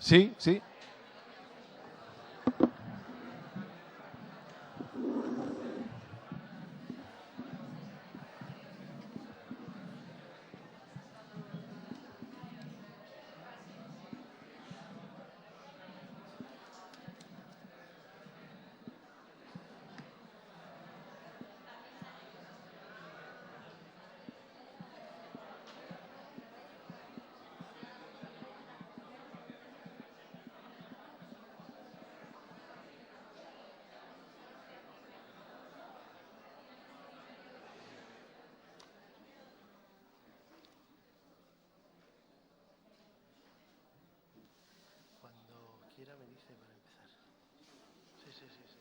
Sí, sí. Cuando quiera me dice para empezar. Sí, sí, sí, sí.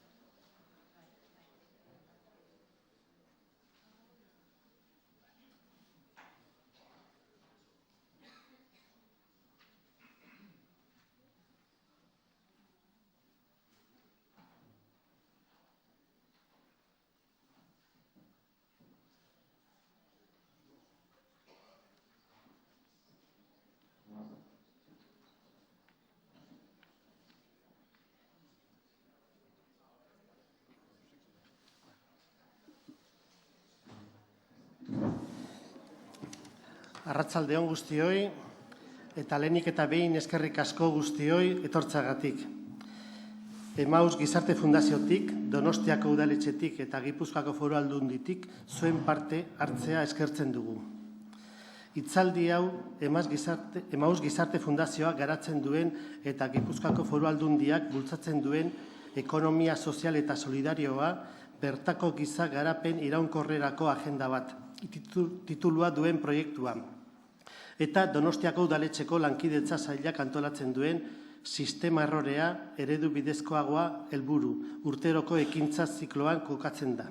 Arratsaldeon guztioi, eta lehenik eta behin eskerrik asko guztioi etortzagatik. Emaus Gizarte Fundaziotik, Donostiako Udaletxetik eta Gipuzkoako Foru Aldunditik zuen parte hartzea eskertzen dugu. Hitzaldi hau Emaus Gizarte Fundazioa garatzen duen eta Gipuzkoako Foru Aldundiak bultzatzen duen ekonomia sozial eta solidarioa bertako giza garapen iraunkorrerako agenda bat, titulua duen proiektua. Eta Donostiako Udaletxeko lankidetza sailak antolatzen duen sistema errorea eredu bidezkoagoa helburu, urteroko ekintza zikloan kokatzen da.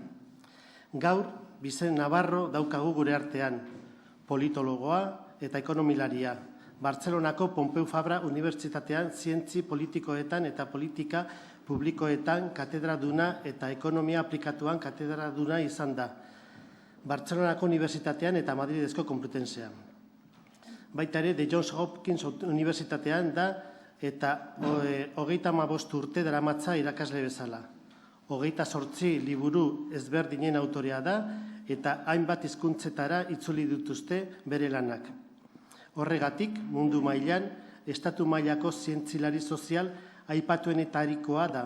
Gaur, Vicent Navarro daukagu gure artean, politologoa eta ekonomilaria. Bartzelonako Pompeu Fabra Unibertsitatean zientzi politikoetan eta politika publikoetan katedraduna eta ekonomia aplikatuan katedraduna izan da. Bartzelonako Unibertsitatean eta Madridezko Konplutensean. Baita ere, de Johns Hopkins Unibertsitatean da eta 35 urte daramatza irakasle bezala. 28 liburu ezberdinen autorea da eta hainbat hizkuntzetara itzuli dituzte bere lanak. Horregatik, mundu mailan, estatu mailako zientzilari sozial aipatuenetarikoa da.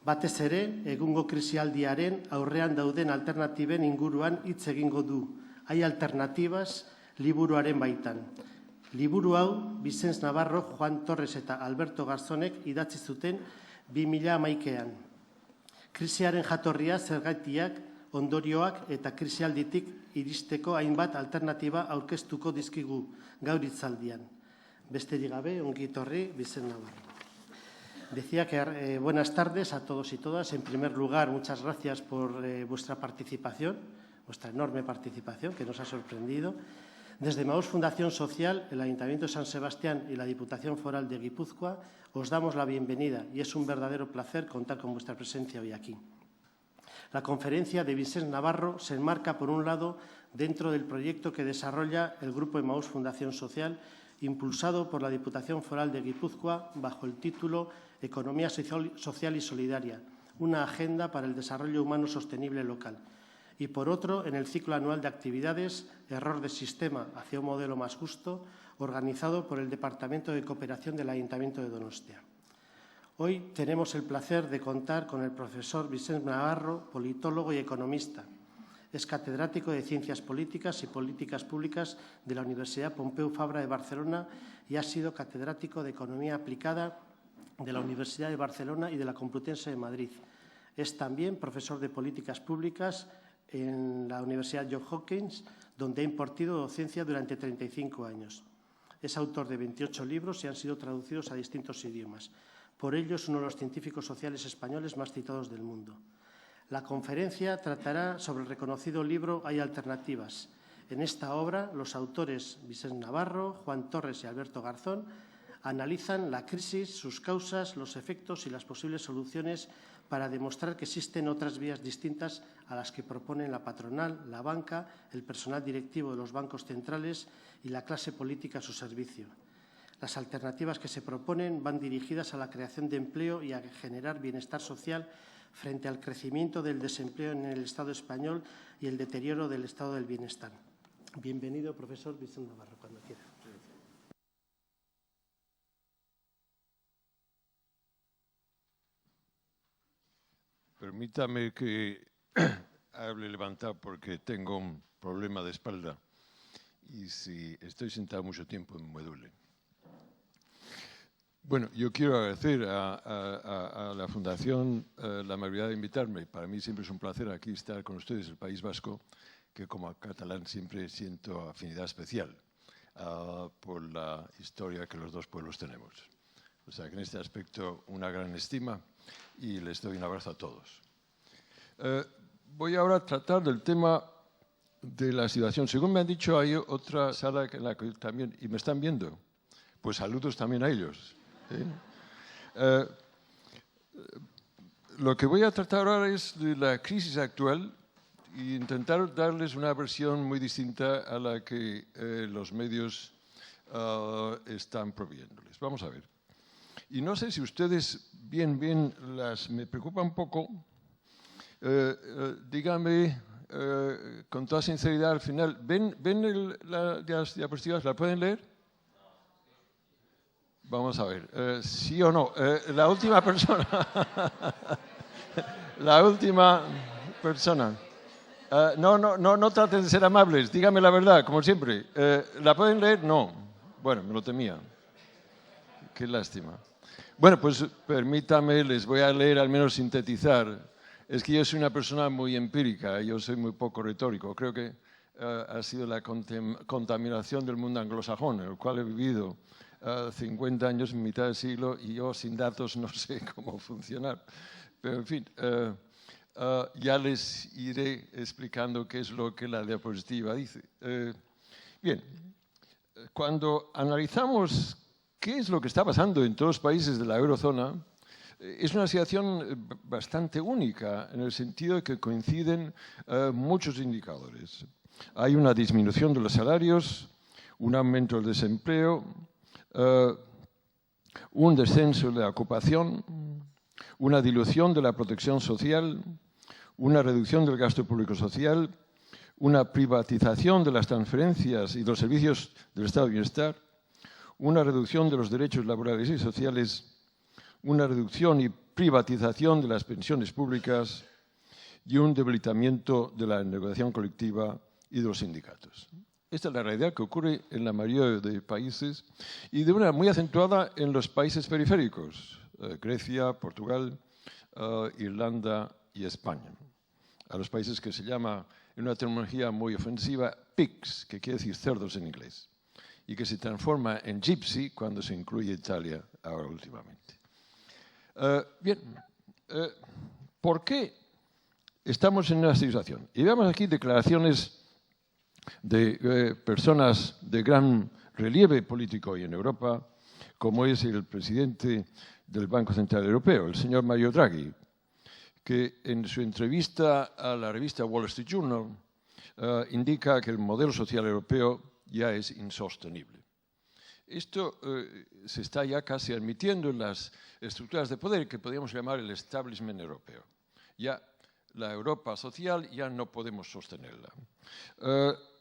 Batez ere, egungo krisialdiaren aurrean dauden alternatiben inguruan hitz egingo du. Hai alternatibas liburuaren baitan. Liburu hau, Vicent Navarro, Juan Torres eta Alberto Garzonek idatzi zuten 2011an. Krisiaren jatorria, zergatiak, ondorioak eta krisialditik iristeko hainbat alternatiba aurkeztuko dizkigu gaur hitzaldian. Besterik gabe, ongi etorri, Vicent Navarro. Decía que buenas tardes a todos y todas. En primer lugar, muchas gracias por vuestra participación, vuestra enorme participación que nos ha sorprendido. Desde Emaús Fundación Social, el Ayuntamiento de San Sebastián y la Diputación Foral de Guipúzcoa os damos la bienvenida y es un verdadero placer contar con vuestra presencia hoy aquí. La conferencia de Vicent Navarro se enmarca, por un lado, dentro del proyecto que desarrolla el Grupo Emaús Fundación Social, impulsado por la Diputación Foral de Guipúzcoa bajo el título Economía Social y Solidaria, una agenda para el desarrollo humano sostenible local. Y por otro, en el ciclo anual de actividades Error de Sistema hacia un modelo más justo, organizado por el Departamento de Cooperación del Ayuntamiento de Donostia. Hoy tenemos el placer de contar con el profesor Vicent Navarro, politólogo y economista. Es catedrático de Ciencias Políticas y Políticas Públicas de la Universidad Pompeu Fabra de Barcelona y ha sido catedrático de Economía Aplicada de la Universidad de Barcelona y de la Complutense de Madrid. Es también profesor de Políticas Públicas en la Universidad Johns Hopkins, donde ha impartido docencia durante 35 años. Es autor de 28 libros y han sido traducidos a distintos idiomas. Por ello, es uno de los científicos sociales españoles más citados del mundo. La conferencia tratará sobre el reconocido libro Hay alternativas. En esta obra, los autores Vicent Navarro, Juan Torres y Alberto Garzón analizan la crisis, sus causas, los efectos y las posibles soluciones para demostrar que existen otras vías distintas a las que proponen la patronal, la banca, el personal directivo de los bancos centrales y la clase política a su servicio. Las alternativas que se proponen van dirigidas a la creación de empleo y a generar bienestar social frente al crecimiento del desempleo en el Estado español y el deterioro del estado del bienestar. Bienvenido, profesor Vicente Navarro, cuando quiera. Permítame que hable levantado porque tengo un problema de espalda y si estoy sentado mucho tiempo me duele. Bueno, yo quiero agradecer a la Fundación la amabilidad de invitarme. Para mí siempre es un placer aquí estar con ustedes, el País Vasco, que como catalán siempre siento afinidad especial por la historia que los dos pueblos tenemos. O sea que en este aspecto una gran estima y les doy un abrazo a todos. Voy ahora a tratar del tema de la situación. Según me han dicho, hay otra sala en la que también, y me están viendo, pues saludos también a ellos. Lo que voy a tratar ahora es de la crisis actual e intentar darles una versión muy distinta a la que los medios están proveyéndoles. Vamos a ver. Y no sé si ustedes me preocupa un poco. Díganme con toda sinceridad al final, ¿ven las diapositivas? ¿La pueden leer? Vamos a ver, sí o no. La última persona. La última persona. No traten de ser amables, díganme la verdad, como siempre. ¿La pueden leer? No. Bueno, me lo temía. Qué lástima. Bueno, pues permítame, les voy a leer, al menos sintetizar. Es que yo soy una persona muy empírica, yo soy muy poco retórico. Creo que ha sido la contaminación del mundo anglosajón, en el cual he vivido 50 años en mitad del siglo y yo sin datos no sé cómo funcionar. Pero en fin, ya les iré explicando qué es lo que la diapositiva dice. Bien, cuando analizamos qué es lo que está pasando en todos los países de la eurozona, es una situación bastante única en el sentido de que coinciden muchos indicadores. Hay una disminución de los salarios, un aumento del desempleo, un descenso de la ocupación, una dilución de la protección social, una reducción del gasto público social, una privatización de las transferencias y de los servicios del estado de bienestar, una reducción de los derechos laborales y sociales, una reducción y privatización de las pensiones públicas y un debilitamiento de la negociación colectiva y de los sindicatos. Esta es la realidad que ocurre en la mayoría de países y de una muy acentuada en los países periféricos, Grecia, Portugal, Irlanda y España. A los países que se llama, en una terminología muy ofensiva, pigs, que quiere decir cerdos en inglés, y que se transforma en gypsy cuando se incluye Italia ahora últimamente. Bien, ¿por qué estamos en una situación? Y veamos aquí declaraciones de personas de gran relieve político hoy en Europa, como es el presidente del Banco Central Europeo, el señor Mario Draghi, que en su entrevista a la revista Wall Street Journal indica que el modelo social europeo ya es insostenible. Esto se está ya casi admitiendo en las estructuras de poder que podríamos llamar el establishment europeo. Ya la Europa social ya no podemos sostenerla.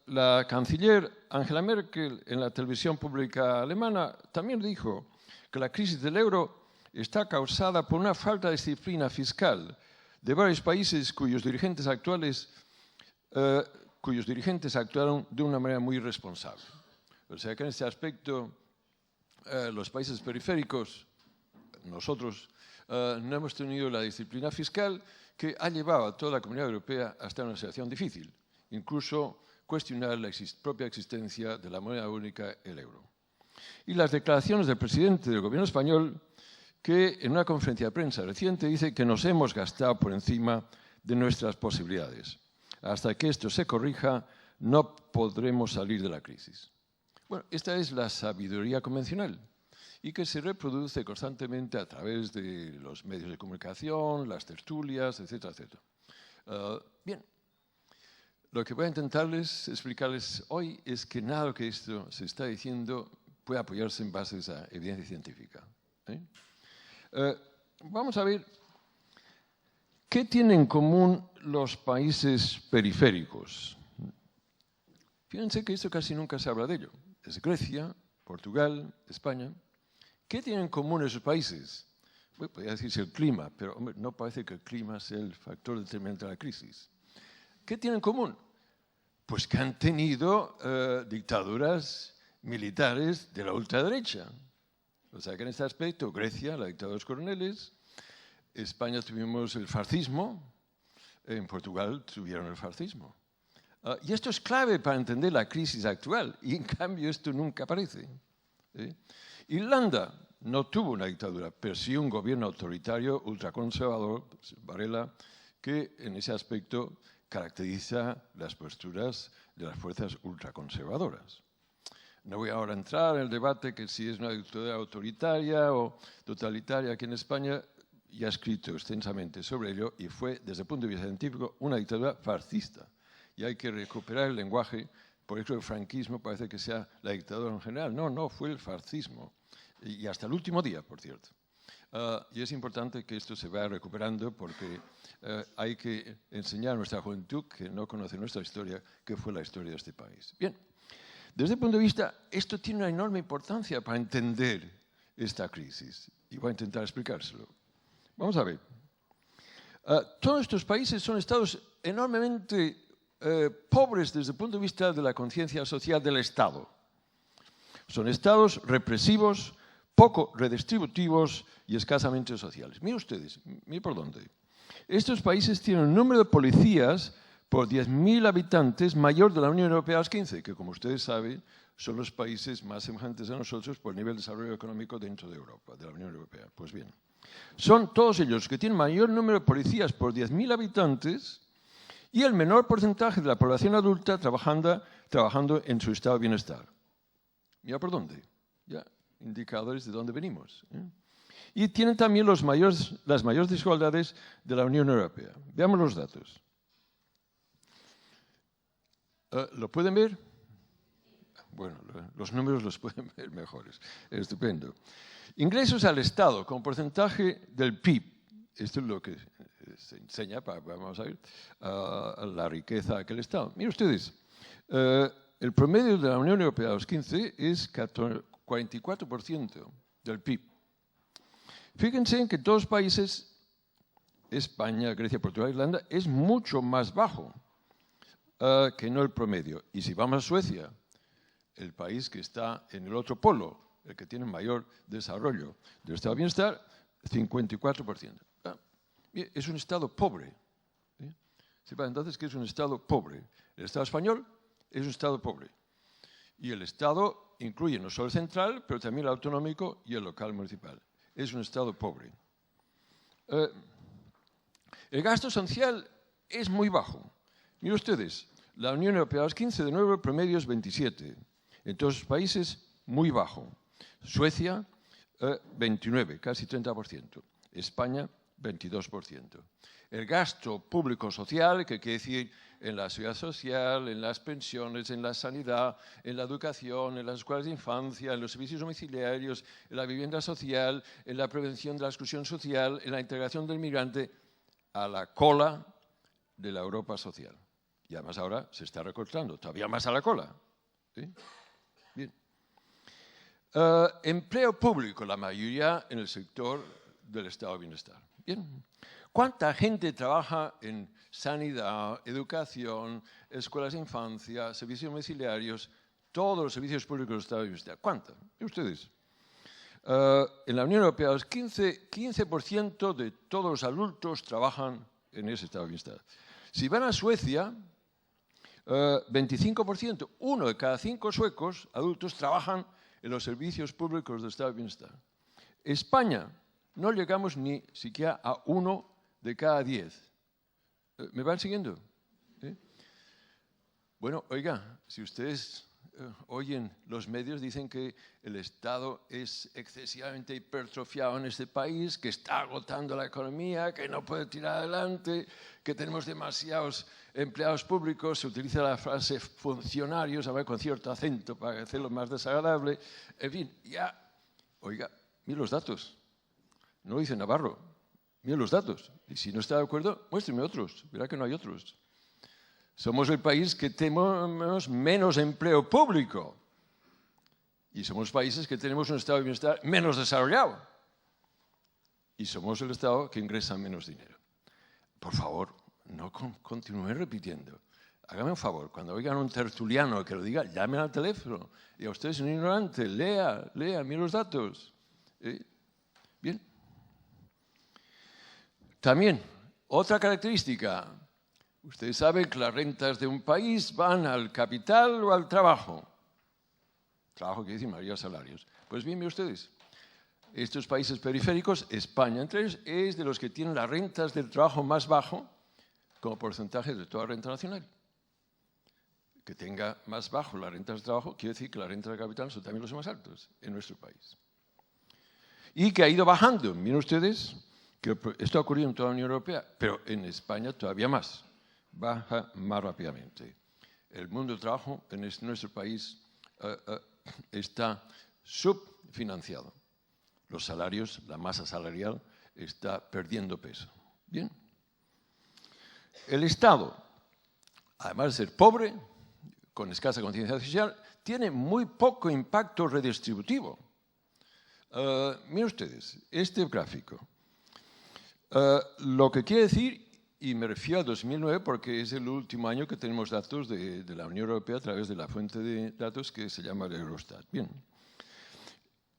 La canciller Angela Merkel en la televisión pública alemana también dijo que la crisis del euro está causada por una falta de disciplina fiscal de varios países cuyos dirigentes actuaron de una manera muy irresponsable. O sea que en este aspecto los países periféricos, nosotros, no hemos tenido la disciplina fiscal que ha llevado a toda la Comunidad Europea hasta una situación difícil, incluso cuestionar la propia existencia de la moneda única, el euro. Y las declaraciones del presidente del gobierno español, que en una conferencia de prensa reciente dice que nos hemos gastado por encima de nuestras posibilidades. Hasta que esto se corrija, no podremos salir de la crisis. Bueno, esta es la sabiduría convencional y que se reproduce constantemente a través de los medios de comunicación, las tertulias, etcétera, etcétera. Bien, lo que voy a intentarles explicarles hoy es que nada de lo que esto se está diciendo puede apoyarse en base a esa evidencia científica. Vamos a ver qué tienen en común los países periféricos. Fíjense que esto casi nunca se habla de ello. Es Grecia, Portugal, España. ¿Qué tienen en común esos países? Bueno, podría decirse el clima, pero hombre, no parece que el clima sea el factor determinante de la crisis. ¿Qué tienen en común? Pues que han tenido dictaduras militares de la ultraderecha. O sea que en este aspecto, Grecia, la dictadura de los coroneles, España tuvimos el fascismo, en Portugal tuvieron el fascismo. Y esto es clave para entender la crisis actual, y en cambio esto nunca aparece. Irlanda no tuvo una dictadura, pero sí un gobierno autoritario, ultraconservador, Varela, que en ese aspecto caracteriza las posturas de las fuerzas ultraconservadoras. No voy ahora a entrar en el debate que si es una dictadura autoritaria o totalitaria aquí en España. Ya he escrito extensamente sobre ello y fue, desde el punto de vista científico, una dictadura fascista. Y hay que recuperar el lenguaje, por eso el franquismo parece que sea la dictadura en general. No, no, fue el fascismo. Y hasta el último día, por cierto. Y es importante que esto se vaya recuperando porque hay que enseñar a nuestra juventud que no conoce nuestra historia, qué fue la historia de este país. Bien, desde el punto de vista, esto tiene una enorme importancia para entender esta crisis. Y voy a intentar explicárselo. Vamos a ver. Todos estos países son estados enormemente pobres desde el punto de vista de la conciencia social del Estado. Son estados represivos, poco redistributivos y escasamente sociales. Miren ustedes, miren por dónde. Estos países tienen un número de policías por 10.000 habitantes mayor de la Unión Europea a los 15, que como ustedes saben son los países más semejantes a nosotros por el nivel de desarrollo económico dentro de Europa, de la Unión Europea. Pues bien, son todos ellos que tienen mayor número de policías por 10.000 habitantes y el menor porcentaje de la población adulta trabajando en su estado de bienestar. ¿Ya por dónde? Ya, indicadores de dónde venimos. Y tienen también las mayores desigualdades de la Unión Europea. Veamos los datos. ¿Lo pueden ver? Bueno, los números los pueden ver mejores. Estupendo. Ingresos al Estado con porcentaje del PIB. Esto es lo que se enseña, vamos a ver, la riqueza de aquel Estado. Miren ustedes, el promedio de la Unión Europea a los 15 es 44% del PIB. Fíjense en que todos los países, España, Grecia, Portugal, Irlanda, es mucho más bajo que no el promedio. Y si vamos a Suecia, el país que está en el otro polo, el que tiene mayor desarrollo del estado de bienestar, 54%. Es un estado pobre. Sepa entonces que es un estado pobre. El estado español es un estado pobre. Y el estado incluye no solo el central, pero también el autonómico y el local municipal. Es un estado pobre. El gasto social es muy bajo. Miren ustedes, la Unión Europea a los 15, de nuevo, el promedio es 27. En todos los países, muy bajo. Suecia, 29, casi 30%. España, 22%. El gasto público social, que quiere decir en la seguridad social, en las pensiones, en la sanidad, en la educación, en las escuelas de infancia, en los servicios domiciliarios, en la vivienda social, en la prevención de la exclusión social, en la integración del migrante, a la cola de la Europa social. Y además ahora se está recortando todavía más a la cola. ¿Sí? Bien. Empleo público, la mayoría en el sector del estado de bienestar. Bien. ¿Cuánta gente trabaja en sanidad, educación, escuelas de infancia, servicios domiciliarios, todos los servicios públicos del estado de bienestar? ¿Cuánta? Ustedes. En la Unión Europea, el 15% de todos los adultos trabajan en ese estado de bienestar. Si van a Suecia, 25%, 1 de cada 5 suecos adultos trabajan en los servicios públicos del estado de bienestar. España, no llegamos ni siquiera a 1 de cada 10. ¿Me van siguiendo? ¿Sí? Bueno, oiga, si ustedes hoy en los medios dicen que el Estado es excesivamente hipertrofiado en este país, que está agotando la economía, que no puede tirar adelante, que tenemos demasiados empleados públicos. Se utiliza la frase funcionarios, a ver, con cierto acento para hacerlo más desagradable. En fin, ya, oiga, mire los datos. No lo dice Navarro, mire los datos. Y si no está de acuerdo, muéstreme otros. Verá que no hay otros. Somos el país que tenemos menos empleo público y somos países que tenemos un estado de bienestar menos desarrollado y somos el estado que ingresa menos dinero. Por favor, no continúen repitiendo. Hágame un favor, cuando oigan a un tertuliano que lo diga, llamen al teléfono y a usted es un ignorante, lea, mire los datos. Bien. También, otra característica. Ustedes saben que las rentas de un país van al capital o al trabajo. Trabajo quiere decir mayor salarios. Pues bien, ustedes, estos países periféricos, España entre ellos, es de los que tienen las rentas del trabajo más bajo como porcentaje de toda renta nacional. Que tenga más bajo las rentas de trabajo quiere decir que las rentas del capital son también los más altos en nuestro país. Y que ha ido bajando. Miren ustedes que esto ha ocurrido en toda la Unión Europea, pero en España todavía más. Baja más rápidamente. El mundo del trabajo en nuestro país está subfinanciado. Los salarios, la masa salarial, está perdiendo peso. Bien. El Estado, además de ser pobre, con escasa conciencia social, tiene muy poco impacto redistributivo. Miren ustedes, este gráfico. Lo que quiere decir, y me refiero a 2009 porque es el último año que tenemos datos de la Unión Europea a través de la fuente de datos que se llama Eurostat. Bien.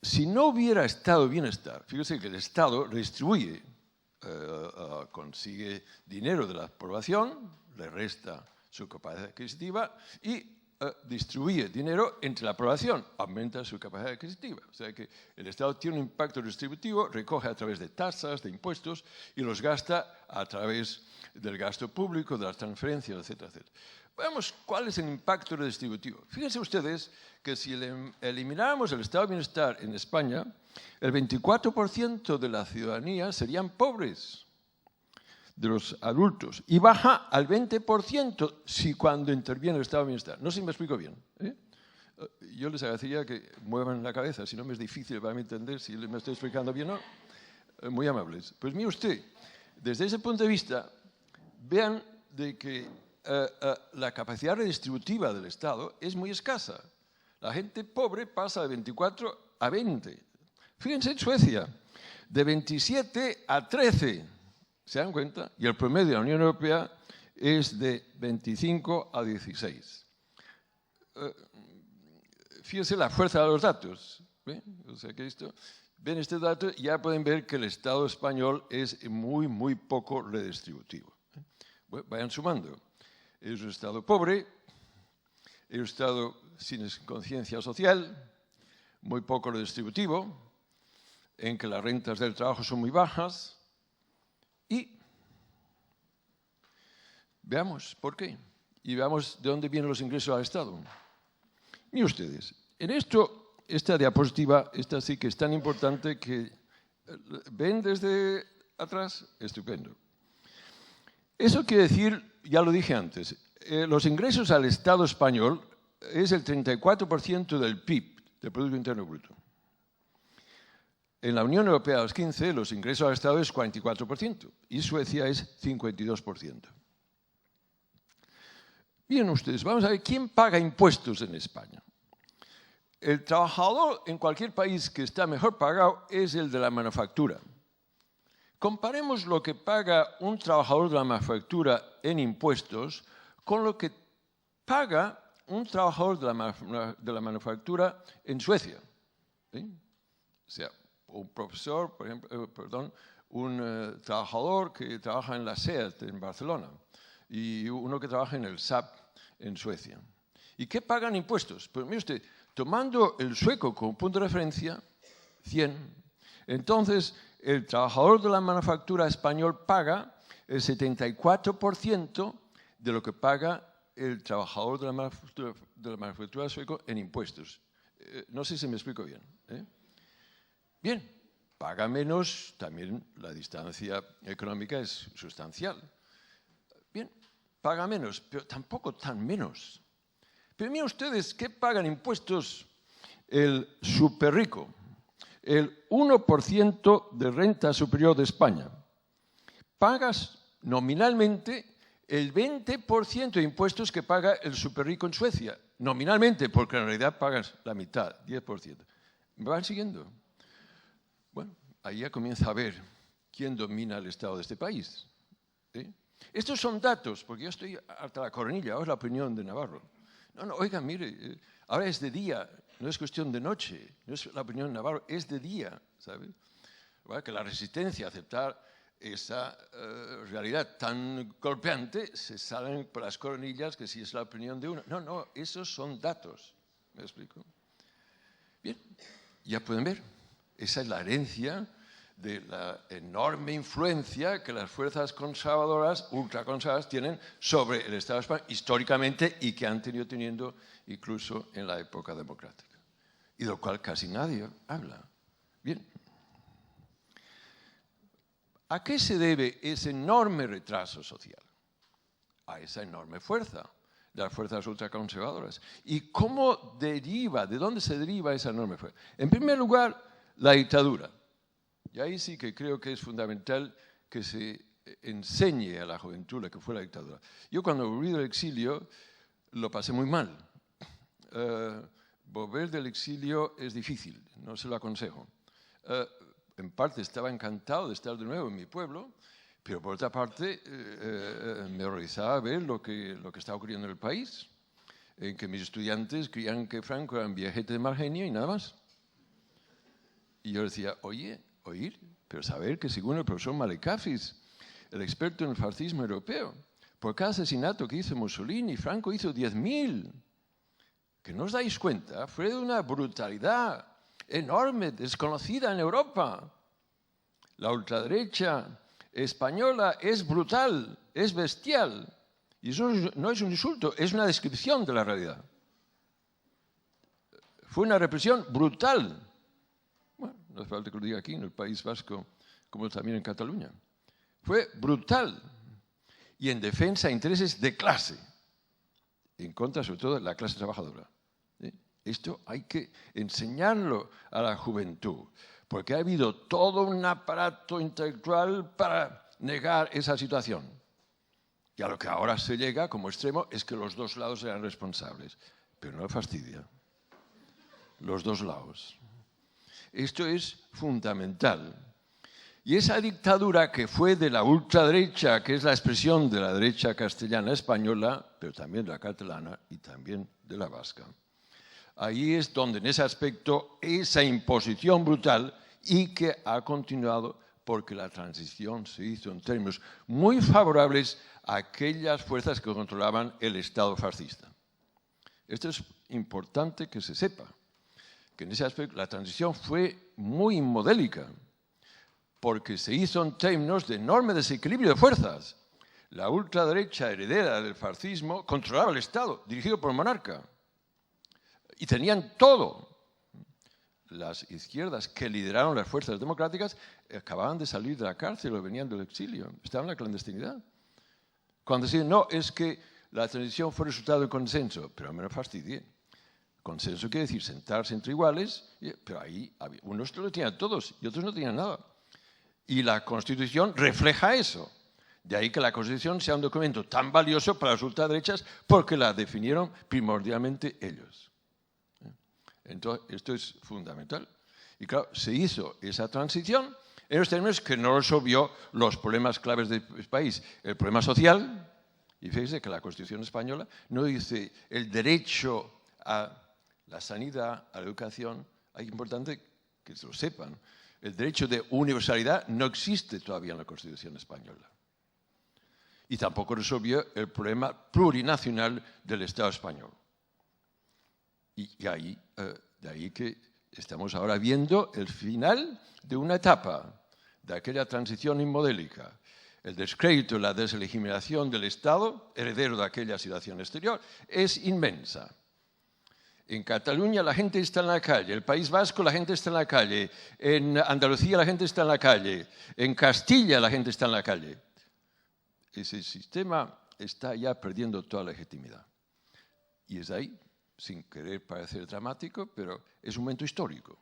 Si no hubiera estado de bienestar, fíjese que el Estado redistribuye, consigue dinero de la población, le resta su capacidad adquisitiva y distribuye dinero entre la población, aumenta su capacidad adquisitiva. O sea que el Estado tiene un impacto redistributivo, recoge a través de tasas, de impuestos y los gasta a través del gasto público, de las transferencias, etcétera, etcétera. Veamos cuál es el impacto redistributivo. Fíjense ustedes que si elimináramos el estado de bienestar en España, el 24% de la ciudadanía serían pobres, de los adultos, y baja al 20% si cuando interviene el estado de bienestar. No sé si me explico bien. Yo les agradecería que muevan la cabeza, si no me es difícil para mí entender si me estoy explicando bien o no. Muy amables. Pues mire usted, desde ese punto de vista, vean de que la capacidad redistributiva del Estado es muy escasa. La gente pobre pasa de 24 a 20. Fíjense en Suecia, de 27 a 13. ¿Se dan cuenta? Y el promedio de la Unión Europea es de 25 a 16. Fíjense la fuerza de los datos. ¿Ven? O sea que ven este dato y ya pueden ver que el Estado español es muy, muy poco redistributivo. Bueno, vayan sumando. Es un Estado pobre, es un Estado sin conciencia social, muy poco redistributivo, en que las rentas del trabajo son muy bajas. Y veamos por qué. Y veamos de dónde vienen los ingresos al Estado. Miren ustedes, en esta diapositiva, esta sí que es tan importante que ven desde atrás, estupendo. Eso quiere decir, ya lo dije antes, los ingresos al Estado español es el 34% del PIB, del Producto Interno Bruto. En la Unión Europea, a los 15, los ingresos al Estado es 44% y Suecia es 52%. Bien, ustedes, vamos a ver quién paga impuestos en España. El trabajador en cualquier país que está mejor pagado es el de la manufactura. Comparemos lo que paga un trabajador de la manufactura en impuestos con lo que paga un trabajador de la manufactura en Suecia. ¿Sí? O sea, un profesor, por ejemplo, un trabajador que trabaja en la SEAT en Barcelona y uno que trabaja en el SAP en Suecia. ¿Y qué pagan impuestos? Pues mire usted, tomando el sueco como punto de referencia, 100, entonces el trabajador de la manufactura español paga el 74% de lo que paga el trabajador de la manufactura sueco en impuestos. No sé si me explico bien. Bien, paga menos, también la distancia económica es sustancial. Bien, paga menos, pero tampoco tan menos. Pero miren ustedes, ¿qué pagan impuestos el superrico? El 1% de renta superior de España. Pagas nominalmente el 20% de impuestos que paga el superrico en Suecia. Nominalmente, porque en realidad pagas la mitad, 10%. ¿Me van siguiendo? Bueno, ahí ya comienza a ver quién domina el Estado de este país. Estos son datos, porque yo estoy hasta la coronilla, ahora es la opinión de Navarro. No, oiga, mire, ahora es de día, no es cuestión de noche, no es la opinión de Navarro, es de día, ¿sabe? Que la resistencia a aceptar esa realidad tan golpeante se salen por las coronillas que si es la opinión de uno. No, esos son datos, ¿me explico? Bien, ya pueden ver, esa es la herencia de la enorme influencia que las fuerzas conservadoras, ultraconservadoras, tienen sobre el Estado español históricamente y que han teniendo incluso en la época democrática. Y de lo cual casi nadie habla. Bien. ¿A qué se debe ese enorme retraso social? A esa enorme fuerza de las fuerzas ultraconservadoras. ¿Y cómo deriva, de dónde se deriva esa enorme fuerza? En primer lugar, la dictadura. Y ahí sí que creo que es fundamental que se enseñe a la juventud lo que fue la dictadura. Yo cuando volví del exilio lo pasé muy mal. Volver del exilio es difícil, no se lo aconsejo. En parte estaba encantado de estar de nuevo en mi pueblo, pero por otra parte me horrorizaba ver lo que estaba ocurriendo en el país, en que mis estudiantes creían que Franco era un viajete de mal genio y nada más. Y yo decía, oír, pero saber que según el profesor Malekafis, el experto en el fascismo europeo, por cada asesinato que hizo Mussolini, Franco hizo 10.000. Que no os dais cuenta, fue de una brutalidad enorme, desconocida en Europa. La ultraderecha española es brutal, es bestial. Y eso no es un insulto, es una descripción de la realidad. Fue una represión brutal. Bueno, no hace falta que lo diga aquí, en el País Vasco, como también en Cataluña. Fue brutal y en defensa de intereses de clase, en contra sobre todo de la clase trabajadora. Esto hay que enseñarlo a la juventud, porque ha habido todo un aparato intelectual para negar esa situación. Y a lo que ahora se llega como extremo es que los dos lados eran responsables. Pero no fastidia. Los dos lados. Esto es fundamental. Y esa dictadura que fue de la ultraderecha, que es la expresión de la derecha castellana española, pero también de la catalana y también de la vasca. Ahí es donde en ese aspecto esa imposición brutal y que ha continuado porque la transición se hizo en términos muy favorables a aquellas fuerzas que controlaban el Estado fascista. Esto es importante que se sepa, que en ese aspecto la transición fue muy modélica, porque se hizo en términos de enorme desequilibrio de fuerzas. La ultraderecha heredera del fascismo controlaba el Estado, dirigido por el monarca. Y tenían todo. Las izquierdas que lideraron las fuerzas democráticas acababan de salir de la cárcel o venían del exilio, estaban en la clandestinidad. Cuando decían, no, es que la transición fue resultado de consenso, pero no me fastidie. Consenso quiere decir sentarse entre iguales, pero ahí unos lo tenían todos y otros no tenían nada. Y la Constitución refleja eso. De ahí que la Constitución sea un documento tan valioso para las ultraderechas porque la definieron primordialmente ellos. Entonces, esto es fundamental. Y claro, se hizo esa transición en los términos que no resolvió los problemas claves del país. El problema social, y fíjese que la Constitución española no dice el derecho a la sanidad, a la educación. Es importante que se lo sepan. El derecho de universalidad no existe todavía en la Constitución española. Y tampoco resolvió el problema plurinacional del Estado español. Y de ahí que estamos ahora viendo el final de una etapa, de aquella transición inmodélica, el descrédito, la deslegitimación del Estado, heredero de aquella situación exterior, es inmensa. En Cataluña la gente está en la calle, en el País Vasco la gente está en la calle, en Andalucía la gente está en la calle, en Castilla la gente está en la calle. Ese sistema está ya perdiendo toda legitimidad. Y es ahí, sin querer parecer dramático, pero es un momento histórico.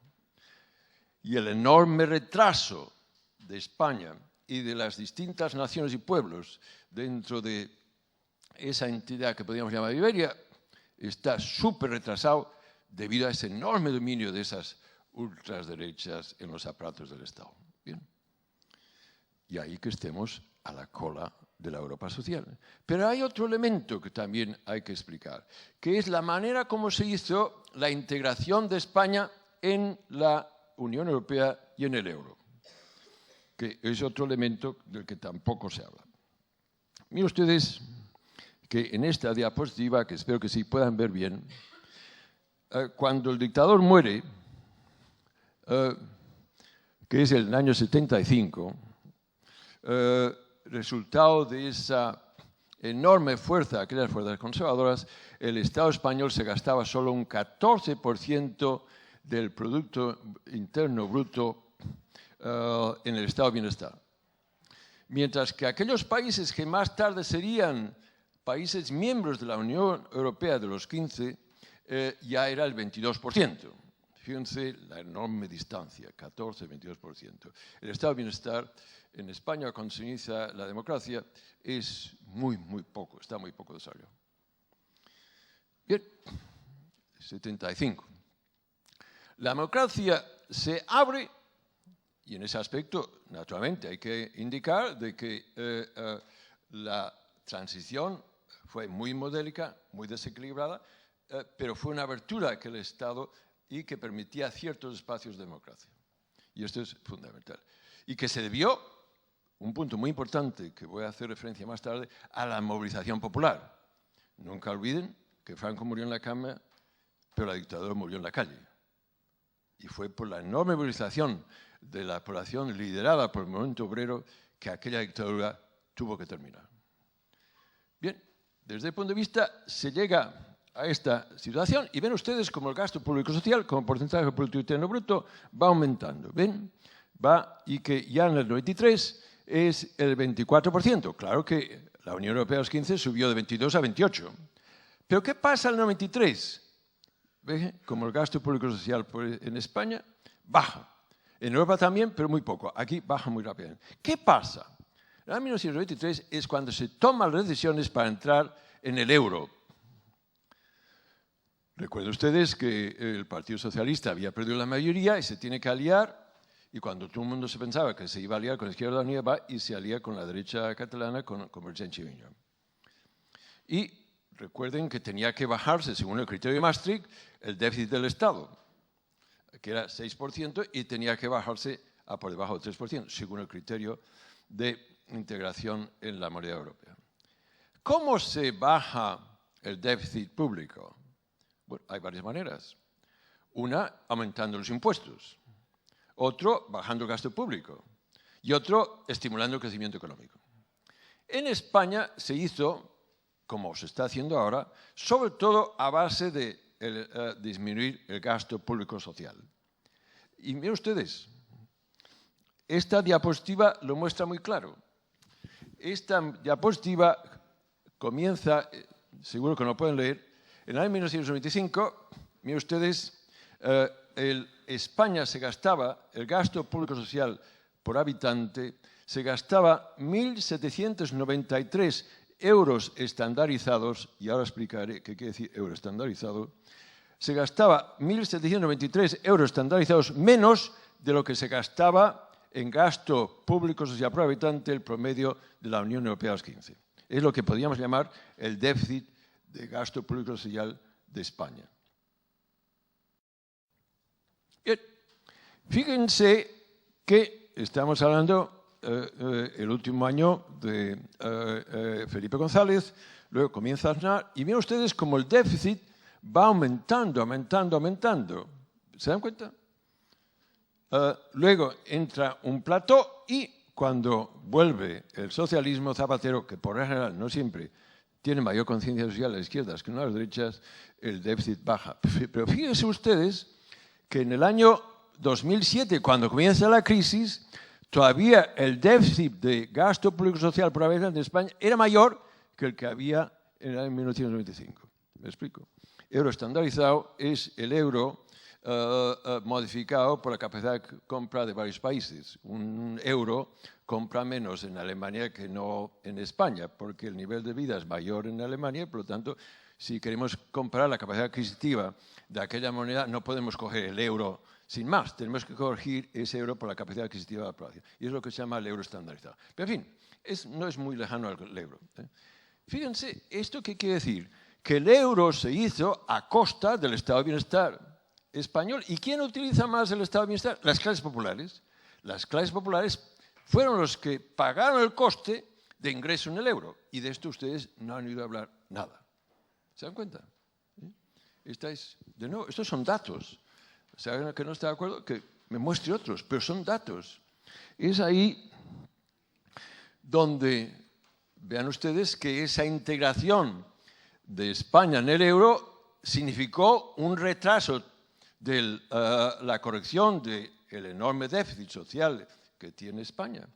Y el enorme retraso de España y de las distintas naciones y pueblos dentro de esa entidad que podríamos llamar Iberia está súper retrasado debido a ese enorme dominio de esas ultraderechas en los aparatos del Estado. Bien. Y ahí que estemos a la cola de la Europa social. Pero hay otro elemento que también hay que explicar, que es la manera como se hizo la integración de España en la Unión Europea y en el euro, que es otro elemento del que tampoco se habla. Miren ustedes que en esta diapositiva, que espero que sí puedan ver bien, cuando el dictador muere, que es el año 75, resultado de esa enorme fuerza de aquellas fuerzas conservadoras, el Estado español se gastaba solo un 14% del Producto Interno Bruto en el estado de bienestar. Mientras que aquellos países que más tarde serían países miembros de la Unión Europea de los 15, ya era el 22%. Fíjense la enorme distancia, 14-22%. El estado de bienestar en España, cuando se inicia la democracia, es muy poco, está muy poco desarrollado. Bien, 75. La democracia se abre, y en ese aspecto, naturalmente, hay que indicar de que la transición fue muy modélica, muy desequilibrada, pero fue una abertura a aquel Estado y que permitía ciertos espacios de democracia. Y esto es fundamental. Y que se debió, un punto muy importante que voy a hacer referencia más tarde, a la movilización popular. Nunca olviden que Franco murió en la cama, pero la dictadura murió en la calle. Y fue por la enorme movilización de la población liderada por el movimiento obrero que aquella dictadura tuvo que terminar. Bien, desde el punto de vista se llega a esta situación y ven ustedes como el gasto público social como porcentaje del Producto Interno Bruto va aumentando. ¿Ven? Va y que ya en el 93 es el 24%. Claro que la Unión Europea de los 15 subió de 22 a 28. Pero ¿qué pasa en el 93? ¿Ve? Como el gasto público social en España baja. En Europa también, pero muy poco. Aquí baja muy rápidamente. ¿Qué pasa? En el año 1993 es cuando se toman las decisiones para entrar en el euro. Recuerden ustedes que el Partido Socialista había perdido la mayoría y se tiene que aliar, y cuando todo el mundo se pensaba que se iba a aliar con la Izquierda Unida, va y se alía con la derecha catalana, con Convergencia y Unión. Y recuerden que tenía que bajarse, según el criterio de Maastricht, el déficit del Estado, que era 6%, y tenía que bajarse a por debajo del 3%, según el criterio de integración en la moneda europea. ¿Cómo se baja el déficit público? Bueno, hay varias maneras. Una, aumentando los impuestos. Otro, bajando el gasto público. Y otro, estimulando el crecimiento económico. En España se hizo, como se está haciendo ahora, sobre todo a base de disminuir el gasto público social. Y miren ustedes, esta diapositiva lo muestra muy claro. Esta diapositiva comienza, seguro que no lo pueden leer, en el año 1995, miren ustedes, España se gastaba, el gasto público social por habitante, se gastaba 1.793 euros estandarizados, y ahora explicaré qué quiere decir euro estandarizado, se gastaba 1.793 euros estandarizados menos de lo que se gastaba en gasto público social por habitante el promedio de la Unión Europea de los 15. Es lo que podríamos llamar el déficit de gasto público social de España. Bien, fíjense que estamos hablando el último año de Felipe González, luego comienza Aznar, y miren ustedes cómo el déficit va aumentando, aumentando, aumentando. ¿Se dan cuenta? Luego entra un plató y cuando vuelve el socialismo Zapatero, que por general, no siempre, tiene mayor conciencia social a las izquierdas que no a las derechas, el déficit baja. Pero fíjense ustedes que en el año 2007, cuando comienza la crisis, todavía el déficit de gasto público social por habitante en España era mayor que el que había en el año 1995. ¿Me explico? Euro estandarizado es el euro modificado por la capacidad de compra de varios países. Un euro compra menos en Alemania que no en España, porque el nivel de vida es mayor en Alemania, por lo tanto, si queremos comparar la capacidad adquisitiva de aquella moneda, no podemos coger el euro sin más, tenemos que corregir ese euro por la capacidad adquisitiva de la población. Y es lo que se llama el euro estandarizado. Pero en fin, no es muy lejano al euro. Fíjense, ¿esto qué quiere decir? Que el euro se hizo a costa del estado de bienestar español. ¿Y quién utiliza más el estado de bienestar? Las clases populares. Las clases populares fueron los que pagaron el coste de ingreso en el euro. Y de esto ustedes no han oído hablar nada. ¿Se dan cuenta? De nuevo, estos son datos. Si alguien que no está de acuerdo, que me muestre otros, pero son datos. Es ahí donde vean ustedes que esa integración de España en el euro significó un retraso de la corrección del enorme déficit social que tiene España.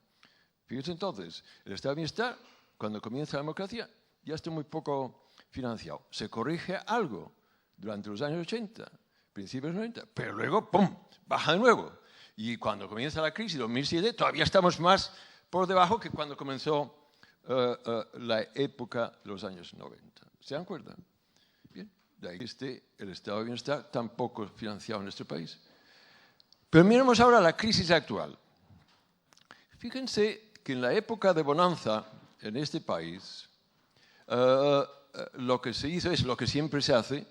Fíjense entonces, el estado de bienestar, cuando comienza la democracia, ya está muy poco financiado. Se corrige algo durante los años 80, principios 90, pero luego, ¡pum!, baja de nuevo. Y cuando comienza la crisis, 2007, todavía estamos más por debajo que cuando comenzó la época de los años 90. ¿Se dan cuenta? Bien, de ahí que el estado de bienestar tampoco financiado en nuestro país. Pero miremos ahora la crisis actual. Fíjense que en la época de bonanza en este país, lo que se hizo es lo que siempre se hace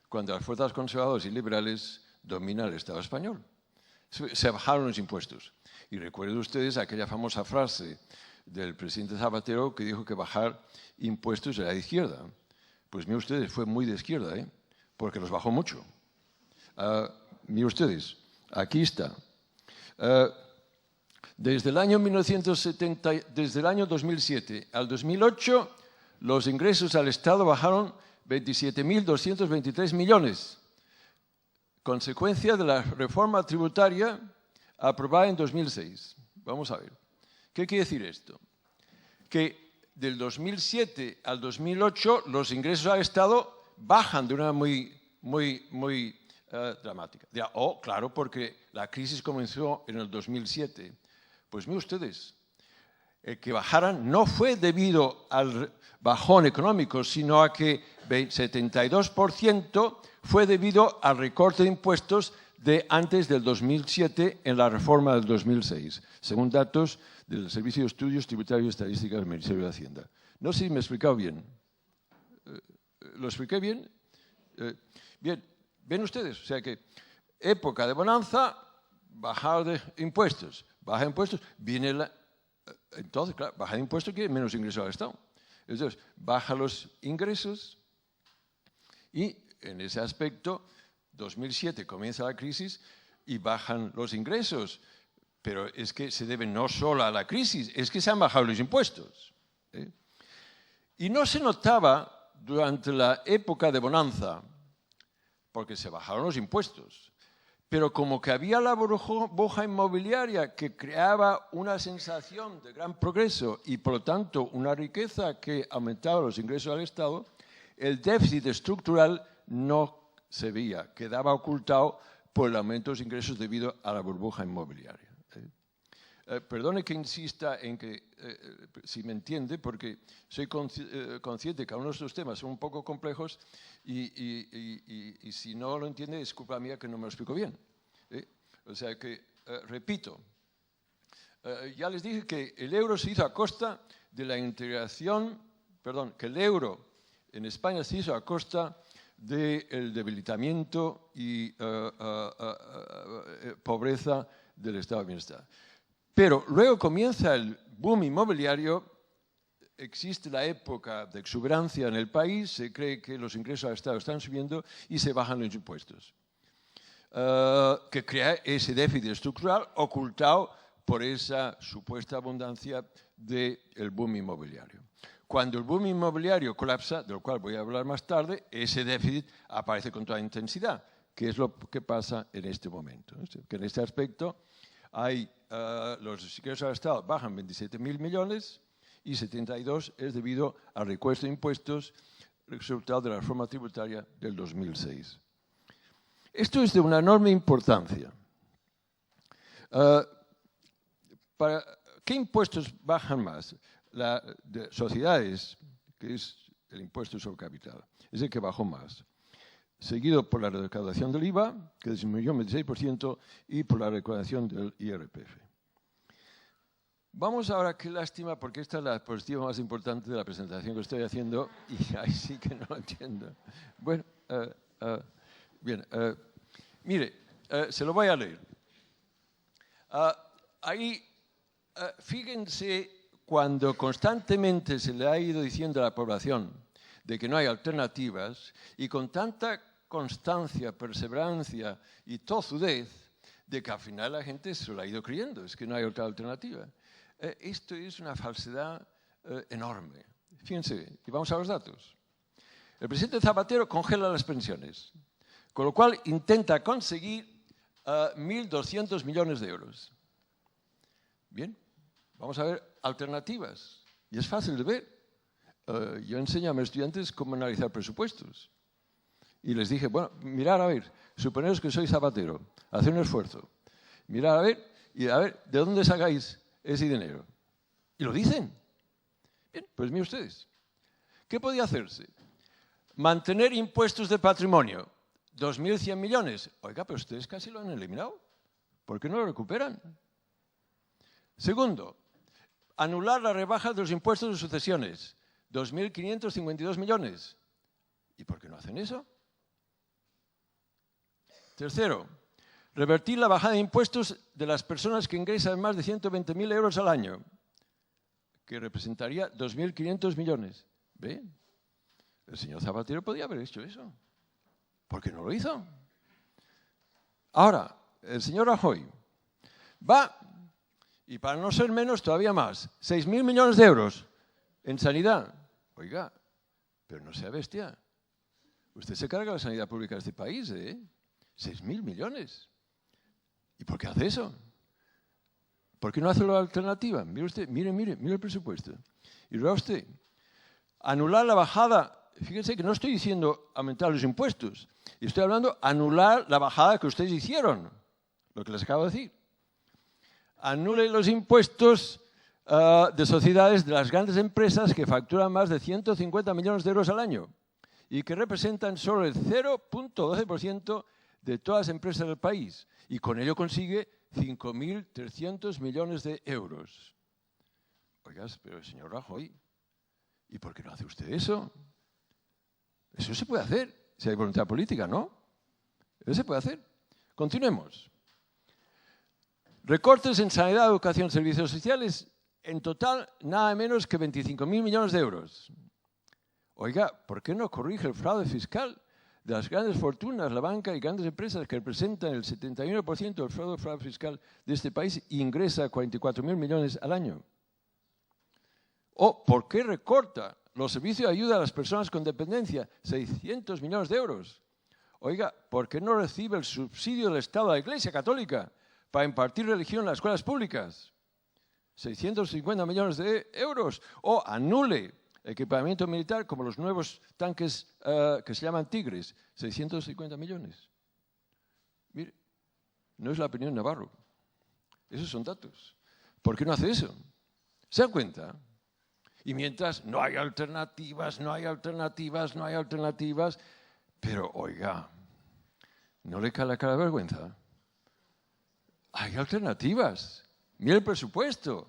cuando las fuerzas conservadoras y liberales dominan el Estado español. Se bajaron los impuestos. Y recuerden ustedes aquella famosa frase del presidente Zapatero que dijo que bajar impuestos era de izquierda. Pues miren ustedes, fue muy de izquierda, porque los bajó mucho. Miren ustedes, aquí está. Desde el año 2007 al 2008, los ingresos al Estado bajaron 27.223 millones, consecuencia de la reforma tributaria aprobada en 2006. Vamos a ver. ¿Qué quiere decir esto? Que del 2007 al 2008 los ingresos al Estado bajan de una muy dramática. Dirá, claro, porque la crisis comenzó en el 2007. Pues miren ustedes, el que bajaran no fue debido al bajón económico, sino a que 72% fue debido al recorte de impuestos de antes del 2007 en la reforma del 2006, según datos del Servicio de Estudios Tributarios y Estadísticas del Ministerio de Hacienda. No sé si me he explicado bien. ¿Lo expliqué bien? Bien, ven ustedes, o sea que época de bonanza, bajar de impuestos. Baja de impuestos, viene la... Entonces, claro, baja de impuestos quiere menos ingresos al Estado. Entonces, baja los ingresos y en ese aspecto, 2007 comienza la crisis y bajan los ingresos. Pero es que se debe no solo a la crisis, es que se han bajado los impuestos. Y no se notaba durante la época de bonanza, porque se bajaron los impuestos. Pero como que había la burbuja inmobiliaria que creaba una sensación de gran progreso y, por lo tanto, una riqueza que aumentaba los ingresos al Estado, el déficit estructural no se veía, quedaba ocultado por el aumento de los ingresos debido a la burbuja inmobiliaria. Perdone que insista en que, si me entiende, porque soy consciente que algunos de estos temas son un poco complejos y si no lo entiende, es culpa mía que no me lo explico bien. O sea que, repito, ya les dije que el euro se hizo a costa de la integración, que el euro en España se hizo a costa del debilitamiento y pobreza del estado de bienestar. Pero luego comienza el boom inmobiliario, existe la época de exuberancia en el país, se cree que los ingresos al Estado están subiendo y se bajan los impuestos, que crea ese déficit estructural ocultado por esa supuesta abundancia del boom inmobiliario. Cuando el boom inmobiliario colapsa, de lo cual voy a hablar más tarde, ese déficit aparece con toda intensidad, que es lo que pasa en este momento. Que en este aspecto los ingresos al Estado bajan 27.000 millones y 72 es debido al recuento de impuestos resultado de la reforma tributaria del 2006. Esto es de una enorme importancia. ¿Qué impuestos bajan más? La de sociedades, que es el impuesto sobre capital, es el que bajó más, seguido por la recaudación del IVA, que disminuyó un 26%, y por la recaudación del IRPF. Vamos ahora, qué lástima, porque esta es la diapositiva más importante de la presentación que estoy haciendo, y ahí sí que no lo entiendo. Bueno, bien, mire, se lo voy a leer. Ahí, fíjense, cuando constantemente se le ha ido diciendo a la población de que no hay alternativas, y con tanta constancia, perseverancia y tozudez, de que al final la gente se lo ha ido creyendo, es que no hay otra alternativa. Esto es una falsedad enorme. Fíjense, y vamos a los datos. El presidente Zapatero congela las pensiones, con lo cual intenta conseguir 1.200 millones de euros. Bien, vamos a ver alternativas. Y es fácil de ver. Yo enseño a mis estudiantes cómo analizar presupuestos. Y les dije, bueno, mirad a ver, suponeros que soy Zapatero, haced un esfuerzo. Mirad a ver, y a ver, ¿de dónde sacáis ese dinero? Y lo dicen. Bien, pues miren ustedes. ¿Qué podía hacerse? Mantener impuestos de patrimonio, 2.100 millones. Oiga, pero ustedes casi lo han eliminado. ¿Por qué no lo recuperan? Segundo, anular la rebaja de los impuestos de sucesiones, 2.552 millones. ¿Y por qué no hacen eso? Tercero, revertir la bajada de impuestos de las personas que ingresan más de 120.000 euros al año, que representaría 2.500 millones. ¿Ve? El señor Zapatero podía haber hecho eso. ¿Por qué no lo hizo? Ahora, el señor Rajoy va, y para no ser menos, todavía más, 6.000 millones de euros en sanidad. Oiga, pero no sea bestia. Usted se carga la sanidad pública de este país, ¿eh? 6.000 millones. ¿Y por qué hace eso? ¿Por qué no hace la alternativa? Mire usted, mire el presupuesto. Y luego usted, anular la bajada. Fíjense que no estoy diciendo aumentar los impuestos. Estoy hablando anular la bajada que ustedes hicieron. Lo que les acabo de decir. Anule los impuestos de sociedades de las grandes empresas que facturan más de 150 millones de euros al año y que representan solo el 0.12% de todas las empresas del país. Y con ello consigue 5.300 millones de euros. Oiga, pero señor Rajoy, ¿y por qué no hace usted eso? Eso se puede hacer, si hay voluntad política, ¿no? Eso se puede hacer. Continuemos. Recortes en sanidad, educación, servicios sociales, en total nada menos que 25.000 millones de euros. Oiga, ¿por qué no corrige el fraude fiscal de las grandes fortunas, la banca y grandes empresas que representan el 71% del fraude fiscal de este país e ingresa 44.000 millones al año? ¿O por qué recorta los servicios de ayuda a las personas con dependencia, 600 millones de euros? Oiga, ¿por qué no recibe el subsidio del Estado a la Iglesia Católica para impartir religión en las escuelas públicas? 650 millones de euros. O anule equipamiento militar como los nuevos tanques que se llaman Tigres, 650 millones. Mire, no es la opinión de Navarro. Esos son datos. ¿Por qué no hace eso? ¿Se dan cuenta? Y mientras no hay alternativas, no hay alternativas, no hay alternativas, pero oiga, ¿no le cae la cara de vergüenza? Hay alternativas. Mire el presupuesto.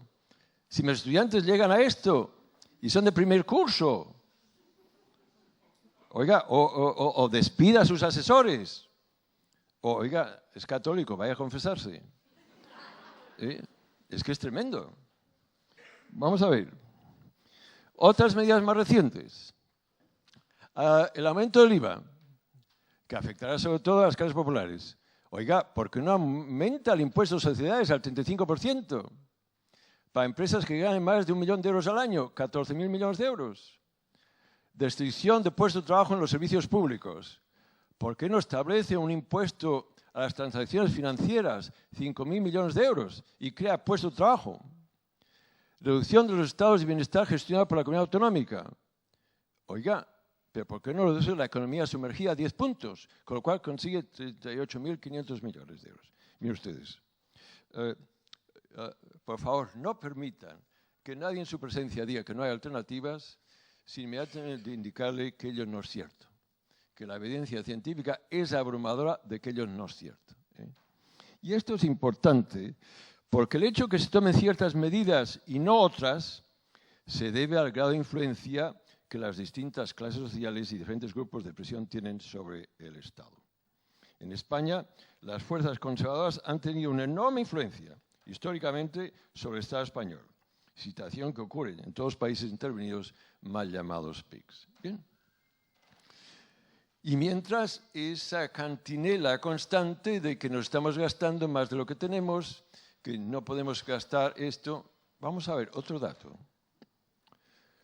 Si mis estudiantes llegan a esto y son de primer curso, oiga, o despida a sus asesores, o oiga, es católico, vaya a confesarse. Es que es tremendo. Vamos a ver. Otras medidas más recientes. El aumento del IVA, que afectará sobre todo a las clases populares. Oiga, ¿por qué no aumenta el impuesto de sociedades al 35%? Para empresas que ganen más de 1 millón de euros al año, 14.000 millones de euros. Restricción de puestos de trabajo en los servicios públicos. ¿Por qué no establece un impuesto a las transacciones financieras, 5.000 millones de euros, y crea puestos de trabajo? Reducción de los estados de bienestar gestionados por la comunidad autonómica. Oiga, pero ¿por qué no reduce la economía sumergida a 10 puntos? Con lo cual consigue 38.500 millones de euros. Miren ustedes, por favor, no permitan que nadie en su presencia diga que no hay alternativas sin inmediatamente indicarle que ello no es cierto, que la evidencia científica es abrumadora de que ello no es cierto. Y esto es importante porque el hecho de que se tomen ciertas medidas y no otras se debe al grado de influencia que las distintas clases sociales y diferentes grupos de presión tienen sobre el Estado. En España, las fuerzas conservadoras han tenido una enorme influencia históricamente sobre el Estado español, situación que ocurre en todos los países intervenidos mal llamados PIGS. Bien. Y mientras esa cantinela constante de que nos estamos gastando más de lo que tenemos, que no podemos gastar esto, vamos a ver otro dato.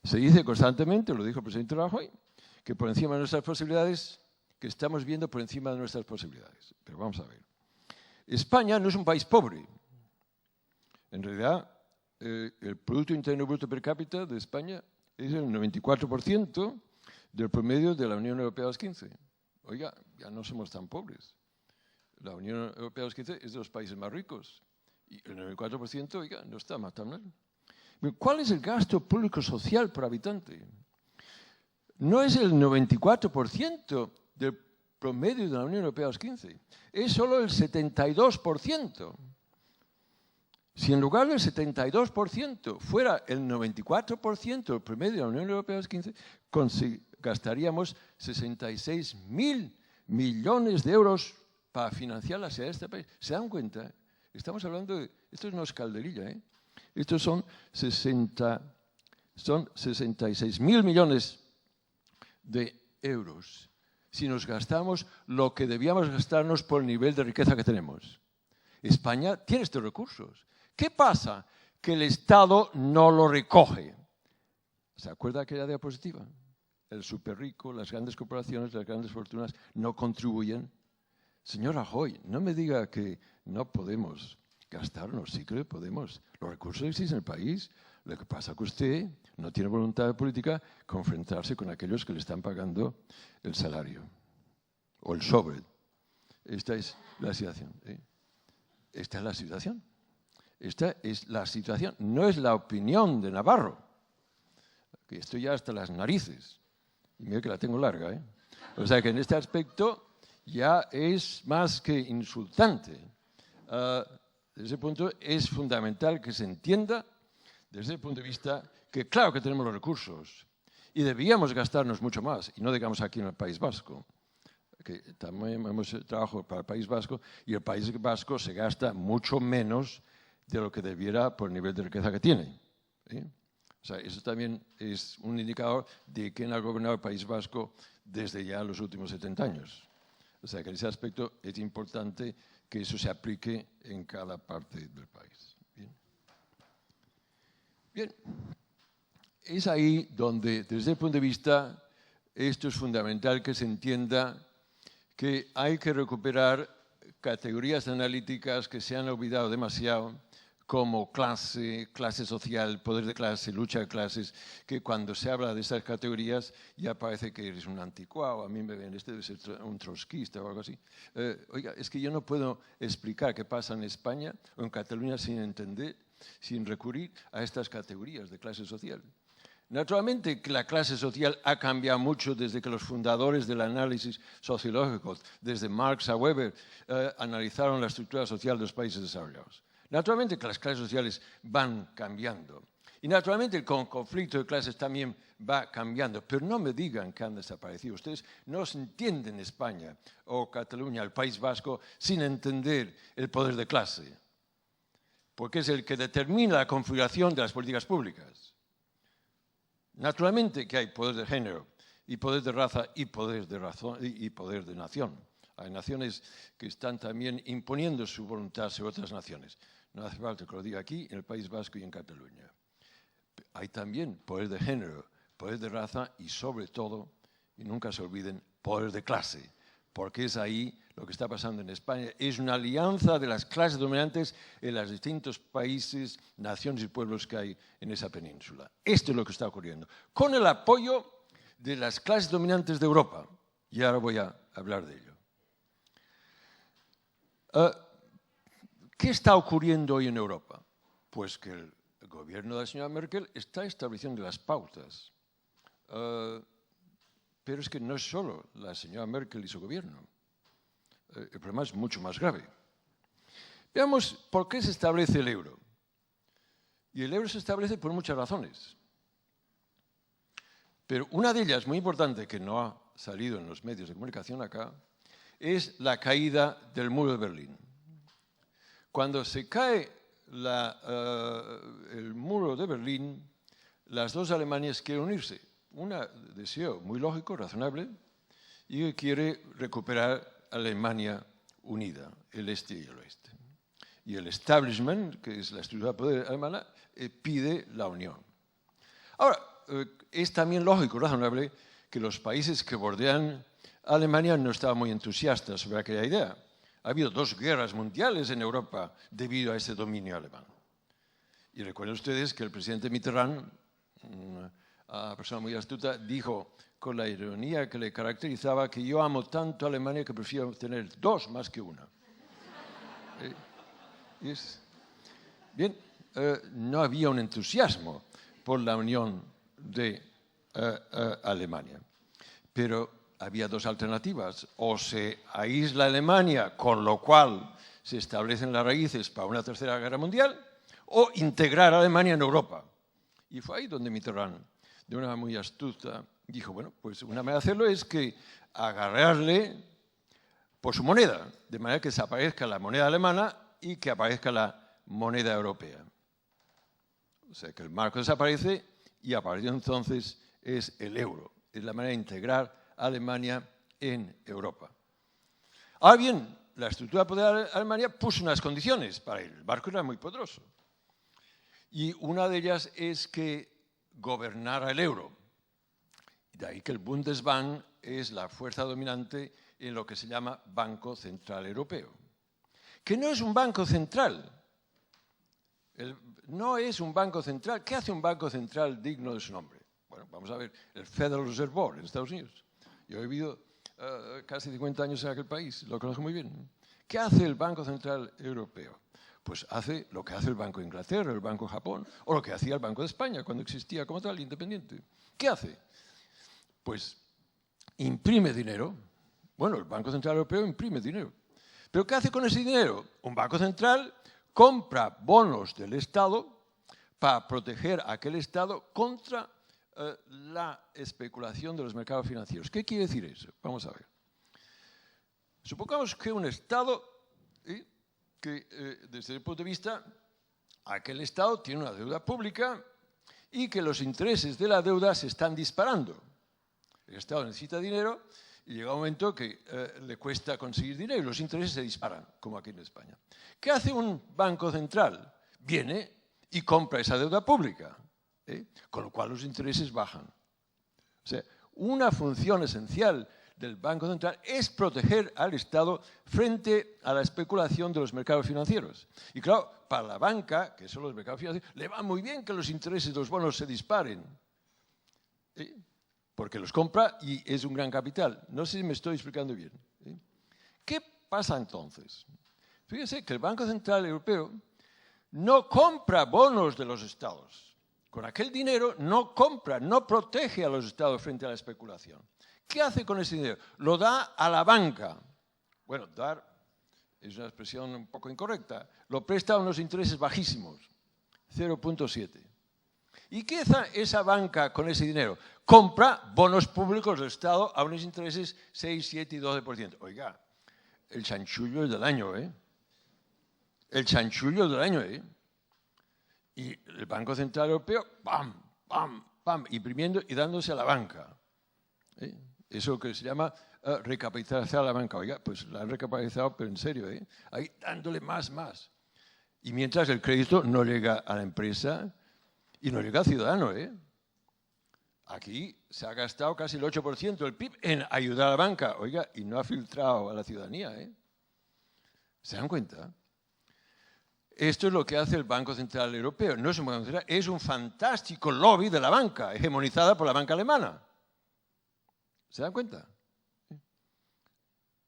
Se dice constantemente, lo dijo el presidente Rajoy, que por encima de nuestras posibilidades, que estamos viendo por encima de nuestras posibilidades. Pero vamos a ver. España no es un país pobre. En realidad, el Producto Interno Bruto per cápita de España es el 94% del promedio de la Unión Europea de los 15. Oiga, ya no somos tan pobres. La Unión Europea de los 15 es de los países más ricos. Y el 94%, oiga, no está más tan mal. ¿Cuál es el gasto público social por habitante? No es el 94% del promedio de la Unión Europea de los 15. Es solo el 72%. Si en lugar del 72% fuera el 94% del promedio de la Unión Europea de los 15, gastaríamos 66.000 millones de euros para financiar la seguridad de este país. ¿Se dan cuenta? Estamos hablando de... Esto no es calderilla, ¿eh? Estos son 66.000 millones de euros. Si nos gastamos lo que debíamos gastarnos por el nivel de riqueza que tenemos. España tiene estos recursos. ¿Qué pasa? Que el Estado no lo recoge. ¿Se acuerda de aquella diapositiva? El superrico, las grandes corporaciones, las grandes fortunas no contribuyen. Señor Rajoy, no me diga que no podemos gastarnos, sí que podemos. Los recursos existen en el país. Lo que pasa es que usted no tiene voluntad política confrontarse con aquellos que le están pagando el salario o el sobre. Esta es la situación. Esta es la situación. Esta es la situación. No es la opinión de Navarro, que estoy ya hasta las narices. Y mira que la tengo larga. O sea que en este aspecto ya es más que insultante. Desde ese punto es fundamental que se entienda, desde el punto de vista, que claro que tenemos los recursos y debíamos gastarnos mucho más, y no digamos aquí en el País Vasco, que también hemos trabajado para el País Vasco, y el País Vasco se gasta mucho menos de lo que debiera por el nivel de riqueza que tiene. O sea, eso también es un indicador de quién ha gobernado el País Vasco desde ya los últimos 70 años. O sea, que en ese aspecto es importante que eso se aplique en cada parte del país. Bien. Es ahí donde, desde el punto de vista, esto es fundamental que se entienda que hay que recuperar categorías analíticas que se han olvidado demasiado, como clase, clase social, poder de clase, lucha de clases, que cuando se habla de esas categorías ya parece que eres un anticuado, a mí me ven, este debe ser un trotskista o algo así. Oiga, es que yo no puedo explicar qué pasa en España o en Cataluña sin entender, sin recurrir a estas categorías de clase social. Naturalmente que la clase social ha cambiado mucho desde que los fundadores del análisis sociológico, desde Marx a Weber, analizaron la estructura social de los países desarrollados. Naturalmente que las clases sociales van cambiando y naturalmente el conflicto de clases también va cambiando, pero no me digan que han desaparecido. Ustedes no se entienden España o Cataluña, el País Vasco, sin entender el poder de clase, porque es el que determina la configuración de las políticas públicas. Naturalmente que hay poder de género y poder de raza y poder de razón y poder de nación. Hay naciones que están también imponiendo su voluntad sobre otras naciones. No hace falta que lo diga aquí, en el País Vasco y en Cataluña. Hay también poder de género, poder de raza y, sobre todo, y nunca se olviden, poder de clase. Porque es ahí lo que está pasando en España. Es una alianza de las clases dominantes en los distintos países, naciones y pueblos que hay en esa península. Esto es lo que está ocurriendo. Con el apoyo de las clases dominantes de Europa. Y ahora voy a hablar de ello. ¿Qué está ocurriendo hoy en Europa? Pues que el gobierno de la señora Merkel está estableciendo las pautas. Pero es que no es solo la señora Merkel y su gobierno. El problema es mucho más grave. Veamos por qué se establece el euro. Y el euro se establece por muchas razones. Pero una de ellas, muy importante, que no ha salido en los medios de comunicación acá, es la caída del muro de Berlín. Cuando se cae el muro de Berlín, las dos Alemanias quieren unirse. Un deseo muy lógico, razonable, y que quiere recuperar Alemania unida, el este y el oeste. Y el establishment, que es la estructura de poder alemana, pide la unión. Ahora, es también lógico, razonable, que los países que bordean a Alemania no estaban muy entusiastas sobre aquella idea. Ha habido 2 guerras mundiales en Europa debido a ese dominio alemán. Y recuerden ustedes que el presidente Mitterrand, una persona muy astuta, dijo con la ironía que le caracterizaba que yo amo tanto a Alemania que prefiero tener 2 más que una. Bien, no había un entusiasmo por la unión de Alemania. Pero había 2 alternativas. O se aísla Alemania, con lo cual se establecen las raíces para una tercera guerra mundial, o integrar a Alemania en Europa. Y fue ahí donde Mitterrand, de una manera muy astuta, dijo, bueno, pues una manera de hacerlo es que agarrarle por su moneda, de manera que desaparezca la moneda alemana y que aparezca la moneda europea. O sea, que el marco desaparece y a partir de entonces es el euro. Es la manera de integrar a Alemania en Europa. Ahora bien, la estructura de poder de Alemania puso unas condiciones para él. El marco era muy poderoso. Y una de ellas es que gobernara el euro. De ahí que el Bundesbank es la fuerza dominante en lo que se llama Banco Central Europeo. Que no es un banco central. No es un banco central. ¿Qué hace un banco central digno de su nombre? Bueno, vamos a ver, el Federal Reserve Board en Estados Unidos. Yo he vivido casi 50 años en aquel país, lo conozco muy bien. ¿Qué hace el Banco Central Europeo? Pues hace lo que hace el Banco de Inglaterra, el Banco de Japón, o lo que hacía el Banco de España cuando existía como tal, independiente. ¿Qué hace? Pues imprime dinero. Bueno, el Banco Central Europeo imprime dinero. ¿Pero qué hace con ese dinero? Un banco central compra bonos del Estado para proteger a aquel Estado contra la especulación de los mercados financieros. ¿Qué quiere decir eso? Vamos a ver. Supongamos que un Estado, que desde el punto de vista, aquel Estado tiene una deuda pública y que los intereses de la deuda se están disparando. El Estado necesita dinero y llega un momento que le cuesta conseguir dinero y los intereses se disparan, como aquí en España. ¿Qué hace un banco central? Viene y compra esa deuda pública, con lo cual los intereses bajan. O sea, una función esencial del Banco Central es proteger al Estado frente a la especulación de los mercados financieros. Y claro, para la banca, que son los mercados financieros, le va muy bien que los intereses de los bonos se disparen, porque los compra y es un gran capital. No sé si me estoy explicando bien. ¿Qué pasa entonces? Fíjense que el Banco Central Europeo no compra bonos de los estados. Con aquel dinero no compra, no protege a los estados frente a la especulación. ¿Qué hace con ese dinero? Lo da a la banca. Bueno, dar es una expresión un poco incorrecta. Lo presta a unos intereses bajísimos, 0,7. ¿Y qué hace esa banca con ese dinero? Compra bonos públicos del Estado a unos intereses 6, 7 y 12%. Oiga, el chanchullo del año, ¿eh? El chanchullo del año, ¿eh? Y el Banco Central Europeo, ¡pam, pam, pam!, imprimiendo y dándose a la banca. Eso que se llama recapitalizar la banca. Oiga, pues la han recapitalizado, pero en serio, ahí dándole más. Y mientras el crédito no llega a la empresa y no llega al ciudadano. Aquí se ha gastado casi el 8% del PIB en ayudar a la banca, oiga, y no ha filtrado a la ciudadanía. ¿Se dan cuenta? Esto es lo que hace el Banco Central Europeo. No es un Banco Central, es un fantástico lobby de la banca, hegemonizada por la banca alemana. ¿Se dan cuenta?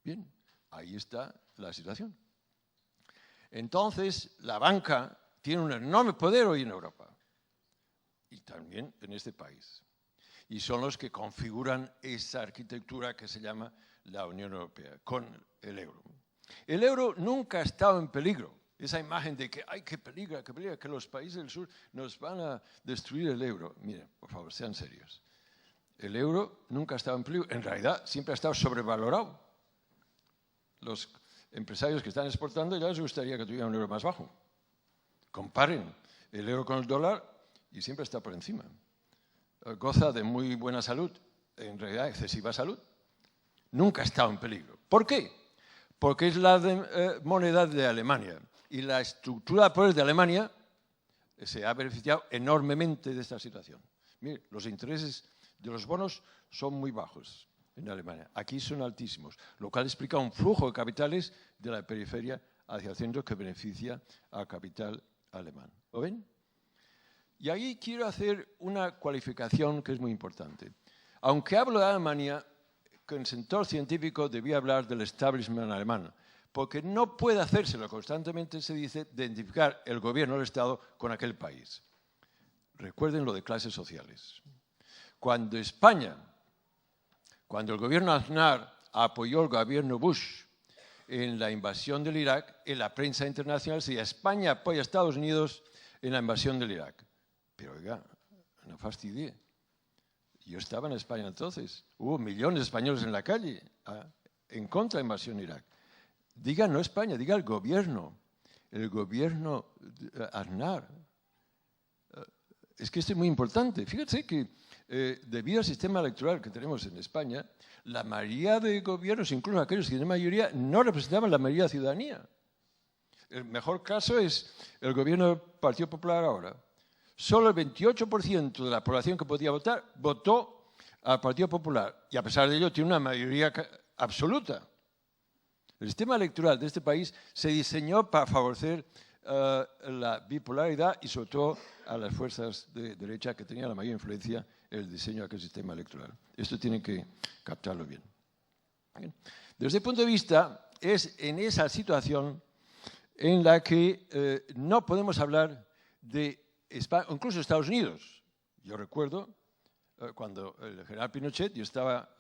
Bien, ahí está la situación. Entonces, la banca tiene un enorme poder hoy en Europa y también en este país. Y son los que configuran esa arquitectura que se llama la Unión Europea, con el euro. El euro nunca ha estado en peligro. Esa imagen de que, ¡ay, qué peligro, que los países del sur nos van a destruir el euro! Miren, por favor, sean serios. El euro nunca ha estado en peligro. En realidad, siempre ha estado sobrevalorado. Los empresarios que están exportando ya les gustaría que tuvieran un euro más bajo. Comparen el euro con el dólar y siempre está por encima. Goza de muy buena salud, en realidad excesiva salud. Nunca ha estado en peligro. ¿Por qué? Porque es la moneda de Alemania y la estructura de poder de Alemania se ha beneficiado enormemente de esta situación. Mire, los intereses de los bonos son muy bajos en Alemania. Aquí son altísimos, lo cual explica un flujo de capitales de la periferia hacia el centro que beneficia al capital alemán. ¿Lo ven? Y ahí quiero hacer una cualificación que es muy importante. Aunque hablo de Alemania, con el sector científico debía hablar del establishment alemán, porque no puede hacérselo, constantemente se dice, de identificar el gobierno del Estado con aquel país. Recuerden lo de clases sociales. Cuando el gobierno Aznar apoyó al gobierno Bush en la invasión del Irak, en la prensa internacional se decía España apoya a Estados Unidos en la invasión del Irak. Pero oiga, no fastidie. Yo estaba en España entonces. Hubo millones de españoles en la calle en contra de la invasión de Irak. Diga no España, diga el gobierno Aznar. Es que esto es muy importante. Fíjense que debido al sistema electoral que tenemos en España, la mayoría de gobiernos, incluso aquellos que tienen mayoría, no representaban la mayoría de la ciudadanía. El mejor caso es el gobierno del Partido Popular ahora. Solo el 28% de la población que podía votar votó al Partido Popular y a pesar de ello tiene una mayoría absoluta. El sistema electoral de este país se diseñó para favorecer la bipolaridad y sobre todo a las fuerzas de derecha que tenían la mayor influencia en el diseño de aquel sistema electoral. Esto tienen que captarlo bien. Desde el punto de vista, es en esa situación en la que no podemos hablar de España, incluso Estados Unidos. Yo recuerdo cuando el general Pinochet, yo estaba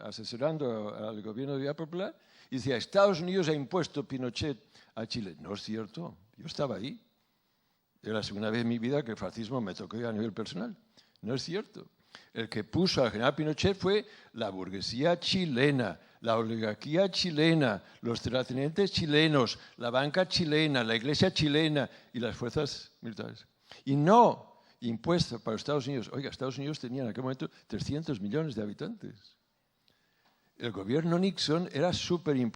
asesorando al gobierno de Unidad Popular, y decía, Estados Unidos ha impuesto Pinochet a Chile. No es cierto, yo estaba ahí. Era la segunda vez en mi vida que el fascismo me tocó a nivel personal. No es cierto. El que puso al general Pinochet fue la burguesía chilena, la oligarquía chilena, los terratenientes chilenos, la banca chilena, la iglesia chilena y las fuerzas militares. Y no impuesto para Estados Unidos. Oiga, Estados Unidos tenía en aquel momento 300 millones de habitantes. El gobierno Nixon era súper importante.